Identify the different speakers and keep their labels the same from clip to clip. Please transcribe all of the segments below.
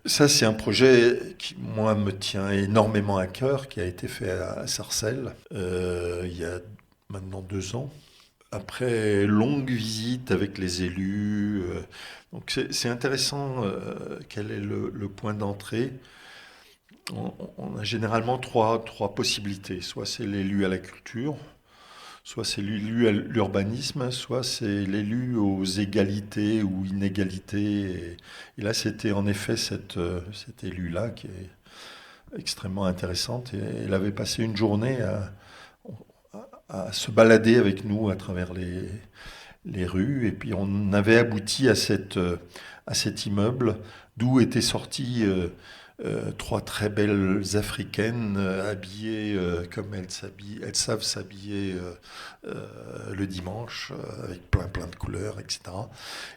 Speaker 1: Ça, c'est un projet qui, moi, me tient énormément à cœur, qui a été fait à Sarcelles il y a maintenant 2 ans. Après longue visite avec les élus, donc c'est intéressant quel est le point d'entrée. On a généralement trois possibilités. Soit c'est l'élu à la culture, soit c'est l'élu à l'urbanisme, soit c'est l'élu aux égalités ou inégalités. Et là, c'était en effet cet élu-là qui est extrêmement intéressante. Et elle avait passé une journée à se balader avec nous à travers les rues. Et puis on avait abouti à cet immeuble d'où étaient sortis trois très belles africaines habillées comme elles savent s'habiller le dimanche avec plein de couleurs, etc.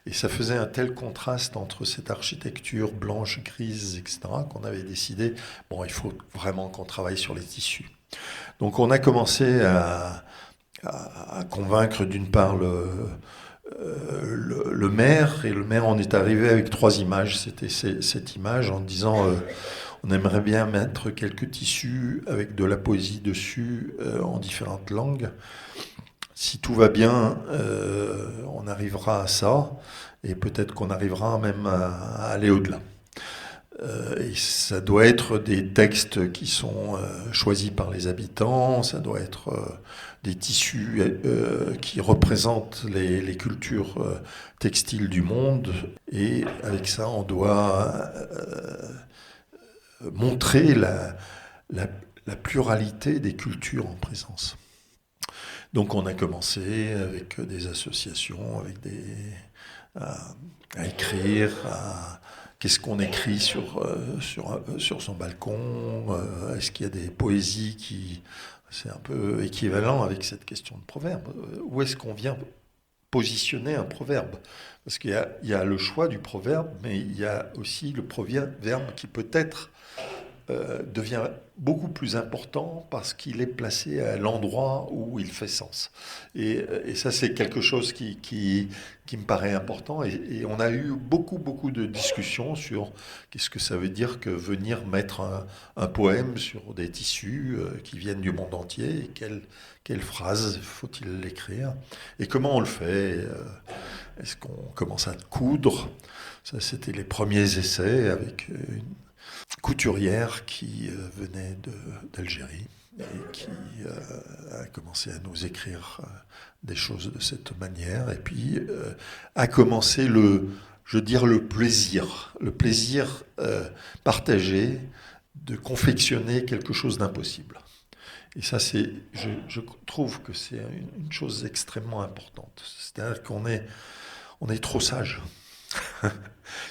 Speaker 1: Et ça faisait un tel contraste entre cette architecture blanche, grise, etc. qu'on avait décidé, bon, il faut vraiment qu'on travaille sur les tissus. Donc on a commencé à convaincre d'une part le maire, et le maire en est arrivé avec 3 images. C'était cette image en disant on aimerait bien mettre quelques tissus avec de la poésie dessus en différentes langues. Si tout va bien, on arrivera à ça, et peut-être qu'on arrivera même à aller au-delà. Et ça doit être des textes qui sont choisis par les habitants, ça doit être des tissus qui représentent les cultures textiles du monde. Et avec ça, on doit montrer la, la pluralité des cultures en présence. Donc on a commencé avec des associations, à, à écrire, qu'est-ce qu'on écrit sur son balcon, est-ce qu'il y a des poésies qui... C'est un peu équivalent avec cette question de proverbe. Où est-ce qu'on vient positionner un proverbe? Parce qu'il y a le choix du proverbe, mais il y a aussi le proverbe qui peut-être devient beaucoup plus important parce qu'il est placé à l'endroit où il fait sens. Et ça, c'est quelque chose qui me paraît important. Et on a eu beaucoup de discussions sur qu'est-ce que ça veut dire que venir mettre un poème sur des tissus qui viennent du monde entier, et quelle phrase faut-il l'écrire, et comment on le fait. Est-ce qu'on commence à coudre? Ça, c'était les premiers essais avec une couturière qui venait d'Algérie et qui a commencé à nous écrire des choses de cette manière. Et puis a commencé je veux dire, le plaisir partagé de confectionner quelque chose d'impossible. Et ça, je trouve que c'est une chose extrêmement importante. C'est-à-dire on est trop sage.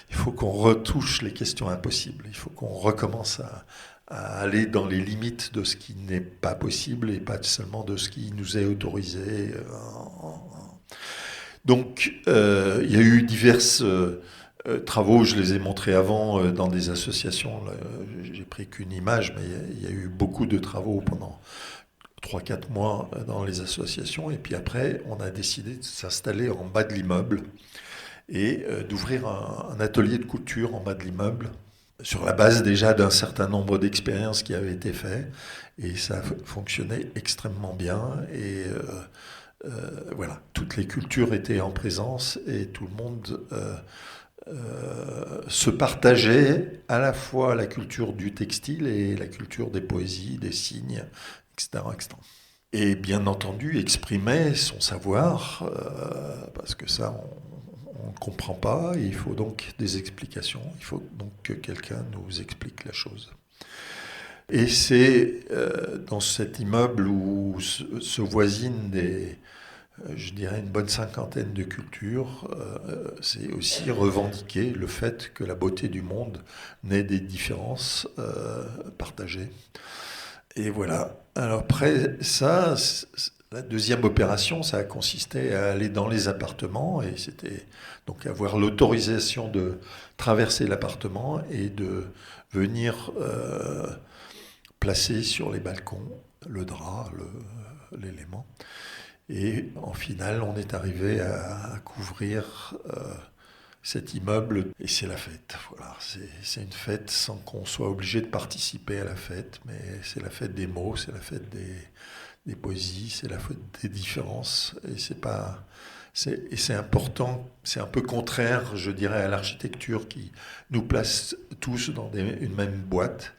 Speaker 1: Il faut qu'on retouche les questions impossibles. Il faut qu'on recommence à aller dans les limites de ce qui n'est pas possible et pas seulement de ce qui nous est autorisé. Donc, il y a eu divers travaux, je les ai montrés avant dans des associations. Là, j'ai pris qu'une image, mais il y a eu beaucoup de travaux pendant 3 4 mois dans les associations. Et puis après, on a décidé de s'installer en bas de l'immeuble et d'ouvrir un atelier de couture en bas de l'immeuble sur la base déjà d'un certain nombre d'expériences qui avaient été faites, et ça fonctionnait extrêmement bien. Et voilà, toutes les cultures étaient en présence et tout le monde se partageait à la fois la culture du textile et la culture des poésies, des signes, etc., etc. Et bien entendu exprimait son savoir, parce que ça, on ne comprend pas, et il faut donc des explications, il faut donc que quelqu'un nous explique la chose. Et c'est dans cet immeuble où se voisinent je dirais une bonne cinquantaine de cultures, c'est aussi revendiquer le fait que la beauté du monde naît des différences partagées. Et voilà. Alors après ça, la deuxième opération, ça a consisté à aller dans les appartements, et c'était donc avoir l'autorisation de traverser l'appartement et de venir placer sur les balcons le drap, l'élément. Et en finale, on est arrivé à couvrir cet immeuble et c'est la fête. Voilà, c'est une fête sans qu'on soit obligé de participer à la fête, mais c'est la fête des mots, c'est la fête des poésies, c'est la fête des différences et c'est important, c'est un peu contraire, je dirais, à l'architecture qui nous place tous dans une même boîte.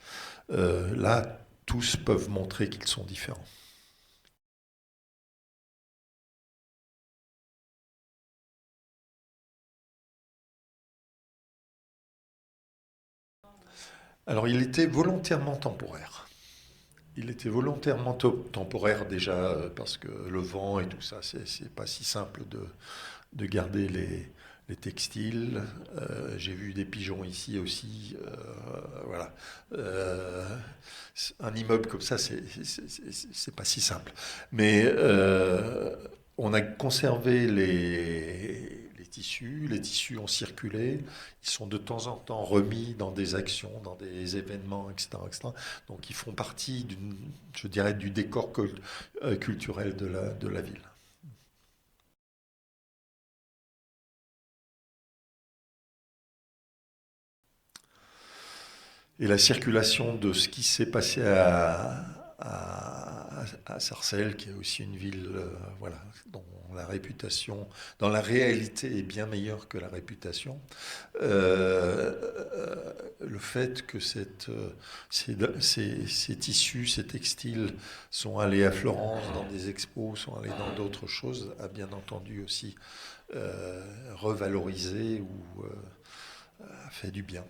Speaker 1: Là, tous peuvent montrer qu'ils sont différents. Alors, il était volontairement temporaire. Il était volontairement temporaire déjà parce que le vent et tout ça, c'est pas si simple de garder les textiles. J'ai vu des pigeons ici aussi. Voilà. Euh, un immeuble comme ça, c'est pas si simple. Mais on a conservé les tissus. Les tissus ont circulé. Ils sont de temps en temps remis dans des actions, dans des événements, etc., etc. Donc ils font partie, je dirais, du décor culturel de la ville. Et la circulation de ce qui s'est passé à Sarcelles, qui est aussi une ville voilà, dont la réputation, dans la réalité, est bien meilleure que la réputation. Le fait que ces tissus, ces textiles sont allés à Florence dans des expos, sont allés dans d'autres choses, a bien entendu aussi revalorisé ou a fait du bien.